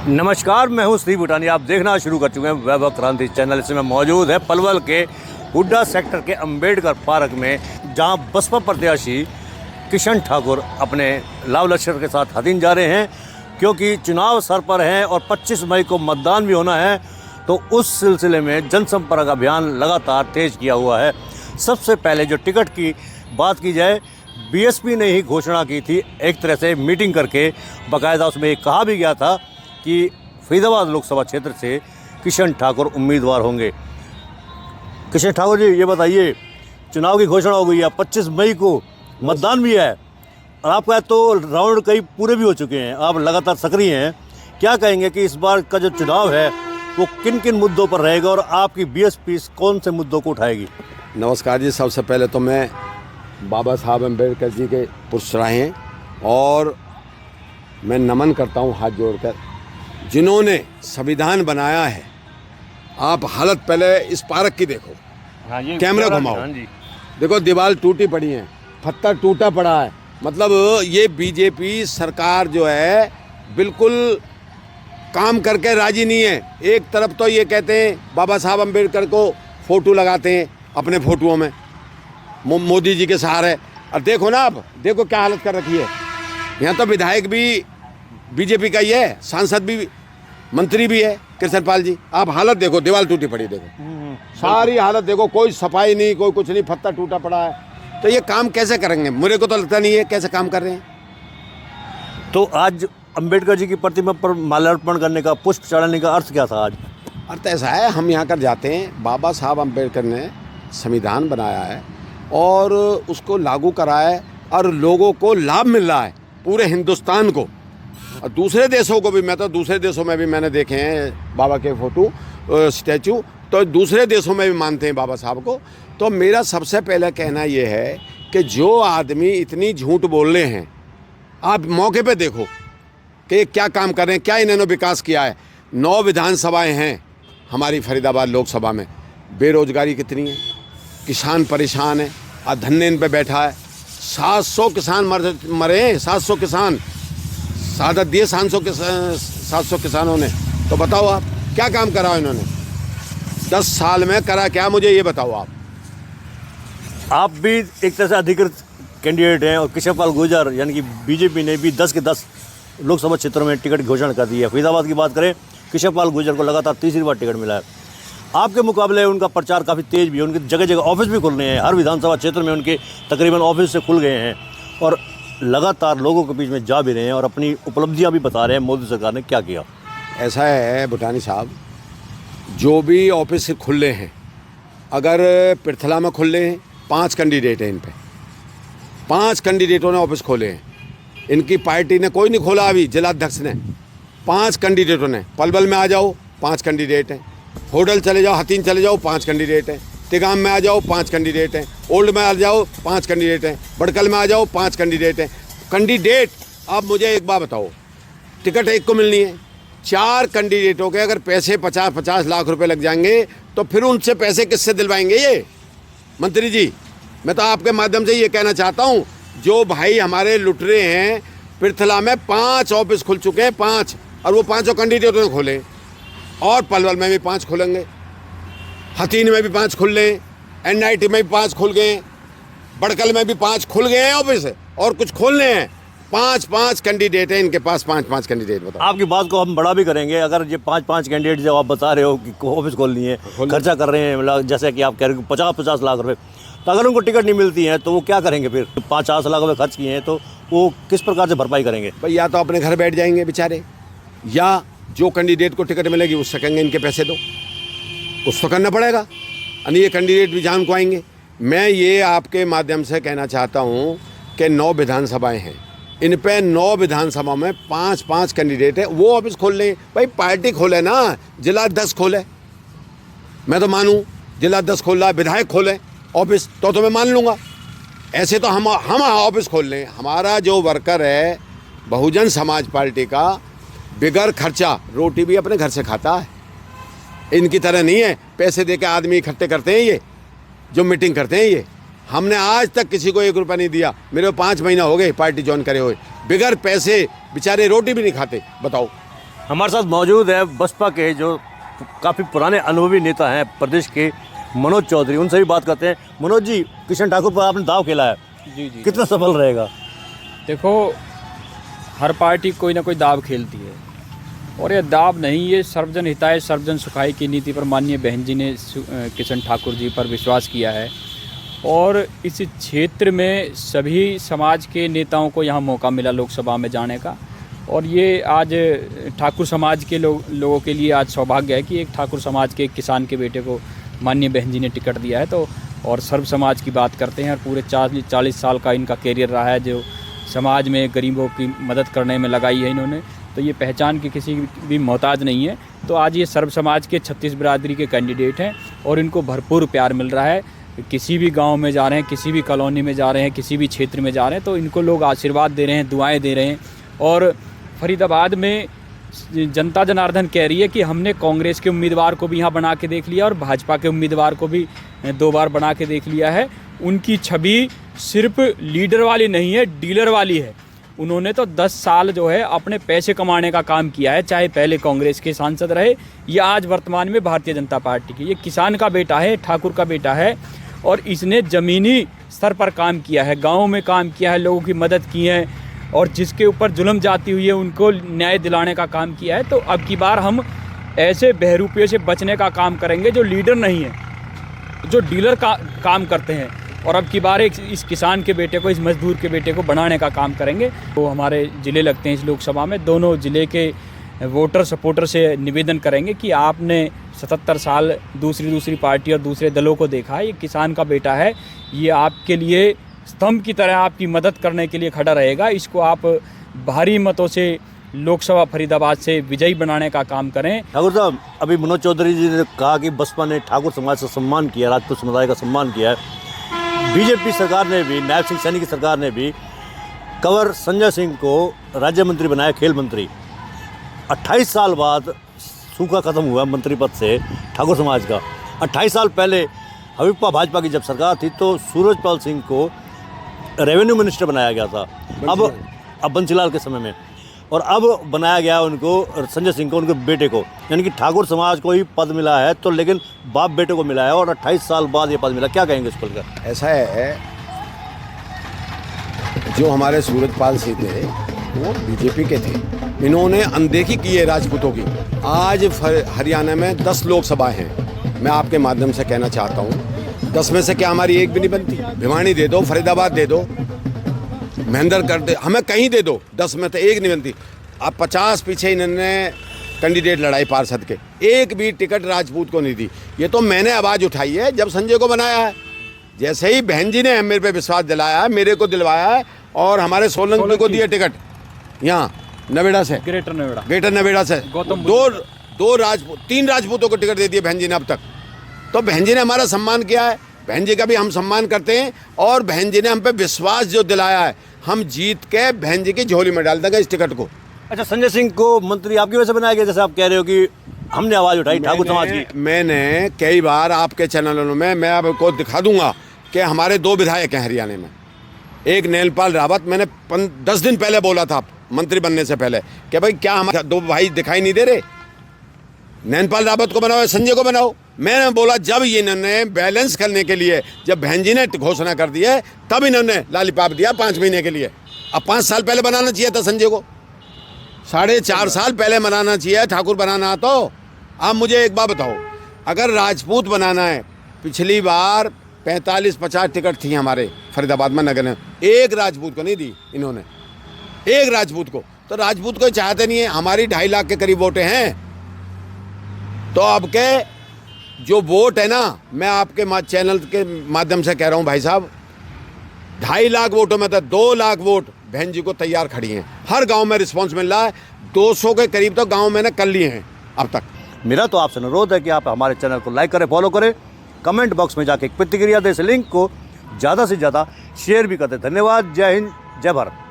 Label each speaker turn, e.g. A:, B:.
A: नमस्कार, मैं हूं श्री भूटानी। आप देखना शुरू कर चुके हैं वैभव क्रांति चैनल। इसमें मौजूद है पलवल के हुड्डा सेक्टर के अंबेडकर पार्क में, जहां बसपा प्रत्याशी किशन ठाकुर अपने लाव लश्कर के साथ हथिन जा रहे हैं, क्योंकि चुनाव सर पर हैं और 25 मई को मतदान भी होना है। तो उस सिलसिले में जनसंपर्क अभियान लगातार तेज किया हुआ है। सबसे पहले जो टिकट की बात की जाए, बीएसपी ने ही घोषणा की थी, एक तरह से मीटिंग करके। बाकायदा उसमें एक कहा भी गया था कि फरीदाबाद लोकसभा क्षेत्र से किशन ठाकुर उम्मीदवार होंगे। किशन ठाकुर जी, ये बताइए, चुनाव की घोषणा हो गई है, 25 मई को मतदान भी है और आपका तो राउंड कई पूरे भी हो चुके हैं, आप लगातार सक्रिय हैं। क्या कहेंगे कि इस बार का जो चुनाव है वो किन किन मुद्दों पर रहेगा और आपकी बीएसपी कौन से मुद्दों को उठाएगी?
B: नमस्कार जी। सबसे पहले तो मैं बाबा साहब अम्बेडकर जी के पुरस्कारें और मैं नमन करता हूँ हाथ जोड़कर, जिन्होंने संविधान बनाया है। आप हालत पहले इस पार्क की देखो, कैमरा घुमाओ, देखो दीवार टूटी पड़ी है, पत्थर टूटा पड़ा है। मतलब ये बीजेपी सरकार जो है बिल्कुल काम करके राजी नहीं है। एक तरफ तो ये कहते हैं बाबा साहब अम्बेडकर को फ़ोटो लगाते हैं अपने फ़ोटोओं में मोदी जी के सहारे, और देखो ना, आप देखो क्या हालत कर रखी है। यहाँ तो विधायक भी बीजेपी का ही है, सांसद भी, मंत्री भी है कृष्णपाल जी। आप हालत देखो, दीवार टूटी पड़ी देखो, सारी हालत देखो, कोई सफाई नहीं, कोई कुछ नहीं, पत्थर टूटा पड़ा है। तो ये काम कैसे करेंगे? मुझे को तो लगता नहीं है कैसे काम कर रहे हैं।
A: तो आज अंबेडकर जी की प्रतिमा पर माल्यार्पण करने का, पुष्प चढ़ाने का अर्थ क्या था आज?
B: अर्थ ऐसा है, हम यहाँ कर जाते हैं, बाबा साहब अम्बेडकर ने संविधान बनाया है और उसको लागू कराया है और लोगों को लाभ मिल रहा है, पूरे हिंदुस्तान को और दूसरे देशों को भी। मैं तो दूसरे देशों में भी मैंने देखे हैं बाबा के फ़ोटो स्टैचू, तो दूसरे देशों में भी मानते हैं बाबा साहब को। तो मेरा सबसे पहले कहना ये है कि जो आदमी इतनी झूठ बोल रहे हैं, आप मौके पे देखो कि क्या काम कर रहे हैं, क्या इन्होंने विकास किया है। 9 विधानसभाएँ हैं हमारी फरीदाबाद लोकसभा में, बेरोजगारी कितनी है, किसान परेशान है, और धन्ने इन पर बैठा है। 700 किसान मरे हैं, 700 किसान, शहादत दिए 700 किसानों ने। तो बताओ आप क्या काम करा इन्होंने 10 साल में? करा क्या, मुझे ये बताओ
A: आप भी एक तरह से अधिकृत कैंडिडेट हैं और कृष्णपाल गुर्जर यानी कि बीजेपी ने भी 10 के 10 लोकसभा क्षेत्रों में टिकट घोषणा कर दी है। फरीदाबाद की बात करें, कृष्णपाल गुर्जर को लगातार तीसरी बार टिकट मिला है। आपके मुकाबले उनका प्रचार काफ़ी तेज़ भी है, उनके जगह जगह ऑफिस भी खुल रहे हैं, हर विधानसभा क्षेत्र में उनके तकरीबन ऑफिस से खुल गए हैं और लगातार लोगों के बीच में जा भी रहे हैं और अपनी उपलब्धियां भी बता रहे हैं मोदी सरकार ने क्या किया।
B: ऐसा है भूटानी साहब, जो भी ऑफिस खुले हैं, अगर पृथला में खुले हैं, 5 कैंडिडेट हैं इन पे, 5 कैंडिडेटों ने ऑफिस खोले हैं। इनकी पार्टी ने कोई नहीं खोला अभी, जिलाध्यक्ष ने, 5 कैंडिडेटों ने। पलवल में आ जाओ, 5 कैंडिडेट हैं। होडल चले जाओ, हथीन चले जाओ, 5 कैंडिडेट हैं। तिगाम में आ जाओ, 5 कैंडिडेट हैं। ओल्ड में आ जाओ, 5 कैंडिडेट हैं। बड़कल में आ जाओ, 5 कैंडिडेट हैं। कैंडिडेट, अब मुझे एक बात बताओ, टिकट एक को मिलनी है, 4 कैंडिडेटों के अगर पैसे 50-50 लाख रुपए लग जाएंगे तो फिर उनसे पैसे किससे दिलवाएंगे ये मंत्री जी? मैं तो आपके माध्यम से ये कहना चाहता हूँ, जो भाई हमारे लुट रहे हैं, पृथला में 5 ऑफिस खुल चुके हैं, 5, और वो 5 कैंडिडेटों ने खोले, और पलवल में भी 5 खुलेंगे, हथीन में भी 5 खुल रहे हैं, NIT में भी 5 खुल गए हैं, बड़कल में भी 5 खुल गए हैं ऑफिस, और कुछ खोलने हैं। 5 कैंडिडेट हैं इनके पास, 5 कैंडिडेट। बताओ,
A: आपकी बात को हम बड़ा भी करेंगे। अगर ये 5 कैंडिडेट जब आप बता रहे हो कि ऑफिस खोलनी है, खर्चा कर रहे हैं, जैसे कि आप कह रहे हो 50-50 लाख रुपए, तो अगर उनको टिकट नहीं मिलती है तो वो क्या करेंगे फिर? 50 लाख रुपए खर्च किए हैं तो वो किस प्रकार से भरपाई करेंगे?
B: भाई, या तो अपने घर बैठ जाएंगे बेचारे, या जो कैंडिडेट को टिकट मिलेगी उससे कहेंगे इनके पैसे दो, उसको करना पड़ेगा, और ये कैंडिडेट भी जान को आएंगे। मैं ये आपके माध्यम से कहना चाहता हूँ कि 9 विधानसभाएं हैं, इन पे 9 विधानसभा में 5 कैंडिडेट है, वो ऑफिस खोल लें। भाई पार्टी खोले ना, जिलाध्यक्ष खोले, मैं तो मानूँ, जिलाध्यक्ष खोल रहा है, विधायक खोले ऑफिस, तो मैं मान लूँगा। ऐसे तो हम ऑफिस खोल लें। हमारा जो वर्कर है बहुजन समाज पार्टी का, बिगर खर्चा रोटी भी अपने घर से खाता है। इनकी तरह नहीं है पैसे दे के आदमी इकट्ठे करते हैं ये जो मीटिंग करते हैं ये। हमने आज तक किसी को 1 रुपया नहीं दिया। मेरे 5 महीना हो गए पार्टी ज्वाइन करे हुए, बिगर पैसे बेचारे रोटी भी नहीं खाते। बताओ
A: हमारे साथ मौजूद है बसपा के जो काफ़ी पुराने अनुभवी नेता हैं प्रदेश के, मनोज चौधरी। उनसे भी बात करते हैं। मनोज जी, किशन ठाकुर पर आपने दाव खेला है,
C: जी जी।
A: कितना सफल रहेगा?
C: देखो, हर पार्टी कोई ना कोई दाव खेलती है, और ये दाव नहीं, ये सर्वजन हिताय सर्वजन सुखाय की नीति पर माननीय बहन जी ने किशन ठाकुर जी पर विश्वास किया है, और इस क्षेत्र में सभी समाज के नेताओं को यहाँ मौका मिला लोकसभा में जाने का। और ये आज ठाकुर समाज के लोगों के लिए आज सौभाग्य है कि एक ठाकुर समाज के एक किसान के बेटे को माननीय बहन जी ने टिकट दिया है। तो और सर्व समाज की बात करते हैं, और पूरे 40 साल का इनका कैरियर रहा है जो समाज में गरीबों की मदद करने में लगाई है इन्होंने। तो ये पहचान के किसी भी मोहताज नहीं है। तो आज ये सर्व समाज के 36 बिरादरी के कैंडिडेट हैं, और इनको भरपूर प्यार मिल रहा है। किसी भी गांव में जा रहे हैं, किसी भी कॉलोनी में जा रहे हैं, किसी भी क्षेत्र में जा रहे हैं, तो इनको लोग आशीर्वाद दे रहे हैं, दुआएं दे रहे हैं। और फरीदाबाद में जनता जनार्दन कह रही है कि हमने कांग्रेस के उम्मीदवार को भी यहाँ बना के देख लिया, और भाजपा के उम्मीदवार को भी 2 बार बना के देख लिया है। उनकी छवि सिर्फ लीडर वाली नहीं है, डीलर वाली है। उन्होंने तो 10 साल जो है अपने पैसे कमाने का काम किया है, चाहे पहले कांग्रेस के सांसद रहे या आज वर्तमान में भारतीय जनता पार्टी के। ये किसान का बेटा है, ठाकुर का बेटा है, और इसने ज़मीनी स्तर पर काम किया है, गाँव में काम किया है, लोगों की मदद की है, और जिसके ऊपर जुल्म जाती हुई है उनको न्याय दिलाने का काम किया है। तो अब की बार हम ऐसे बहरूपियों से बचने का काम करेंगे जो लीडर नहीं है, जो डीलर का काम करते हैं। और अब की बार इस किसान के बेटे को, इस मजदूर के बेटे को बनाने का काम करेंगे। तो हमारे ज़िले लगते हैं इस लोकसभा में, दोनों ज़िले के वोटर सपोर्टर से निवेदन करेंगे कि आपने 77 साल दूसरी पार्टी और दूसरे दलों को देखा है, ये किसान का बेटा है, ये आपके लिए स्तंभ की तरह आपकी मदद करने के लिए खड़ा रहेगा। इसको आप भारी मतों से लोकसभा फरीदाबाद से विजयी बनाने का काम करें।
A: ठाकुर साहब, अभी मनोज चौधरी जी ने कहा कि बसपा ने ठाकुर समाज का सम्मान किया, राजपूत समुदाय का सम्मान किया है। बीजेपी सरकार ने भी, नायब सिंह सैनी की सरकार ने भी कंवर संजय सिंह को राज्य मंत्री बनाया, खेल मंत्री। 28 साल बाद सूखा खत्म हुआ मंत्री पद से ठाकुर समाज का। 28 साल पहले हबीबा भाजपा की जब सरकार थी तो सूरजपाल सिंह को रेवेन्यू मिनिस्टर बनाया गया था, अब बंसीलाल के समय में, और अब बनाया गया उनको, संजय सिंह को, उनके बेटे को। यानी कि ठाकुर समाज को ही पद मिला है, तो लेकिन बाप बेटे को मिला है, और 28 साल बाद ये पद मिला। क्या कहेंगे इसको लेकर?
B: ऐसा है, जो हमारे सूरजपाल सिंह थे वो बीजेपी के थे, इन्होंने अनदेखी की है राजपूतों की। आज हरियाणा में 10 लोकसभा हैं। मैं आपके माध्यम से कहना चाहता हूँ, 10 में से क्या हमारी एक भी नहीं बनती? भिवानी दे दो, फरीदाबाद दे दो, महेंद्र कर दे, हमें कहीं दे दो, 10 में तो एक नहीं बनती। अब 50 पीछे इन्होंने कैंडिडेट लड़ाई पार्षद के, एक भी टिकट राजपूत को नहीं दी। ये तो मैंने आवाज़ उठाई है जब संजय को बनाया है। जैसे ही बहन जी ने मेरे पे विश्वास दिलाया है, मेरे को दिलवाया है, और हमारे सोलंकी को दिया टिकट यहाँ नवेड़ा से, ग्रेटर नवेड़ा से, दो राजपूत, 3 राजपूतों को टिकट दे दिए बहन जी ने अब तक। तो बहन जी ने हमारा सम्मान किया है, बहन जी का भी हम सम्मान करते हैं, और बहन जी ने हम पे विश्वास जो दिलाया है, हम जीत के बहन जी की झोली में डाल देंगे इस टिकट को।
A: अच्छा, संजय सिंह को मंत्री आपकी वजह से बनाया गया, जैसे आप कह रहे हो कि हमने आवाज़ उठाई ठाकुर समाज की?
B: मैंने कई बार आपके चैनलों में मैं आपको दिखा दूंगा कि हमारे 2 विधायक हैं हरियाणा में। एक नैनपाल रावत, मैंने 10 दिन पहले बोला था मंत्री बनने से पहले कि भाई क्या हमारे 2 भाई दिखाई नहीं दे रहे, नैनपाल रावत को बनाओ, संजय को बनाओ। मैंने बोला जब इन्होंने बैलेंस करने के लिए, जब बहन जी ने घोषणा कर दी है, तब इन्होंने लालीपाप दिया 5 महीने के लिए। अब 5 साल पहले बनाना चाहिए था संजय को, 4.5 साल पहले बनाना चाहिए ठाकुर बनाना। तो आप मुझे एक बात बताओ, अगर राजपूत बनाना है, पिछली बार 45-50 टिकट थी हमारे फरीदाबाद में नगर में, एक राजपूत को नहीं दी इन्होंने, एक राजपूत को। तो राजपूत को चाहते नहीं है, हमारी 2.5 लाख के करीब वोटें हैं। तो अब के जो वोट है ना, मैं आपके चैनल के माध्यम से कह रहा हूँ भाई साहब, 2.5 लाख वोटों में तो 2 लाख वोट बहन जी को तैयार खड़ी हैं। हर गांव में रिस्पांस मिल रहा है, 200 के करीब तो गांव मैंने कर लिए हैं अब तक।
A: मेरा तो आपसे अनुरोध है कि आप हमारे चैनल को लाइक करें, फॉलो करें, कमेंट बॉक्स में जाके एक प्रतिक्रिया दें, इस लिंक को ज़्यादा से ज़्यादा शेयर भी करते। धन्यवाद। जय हिंद, जय भारत।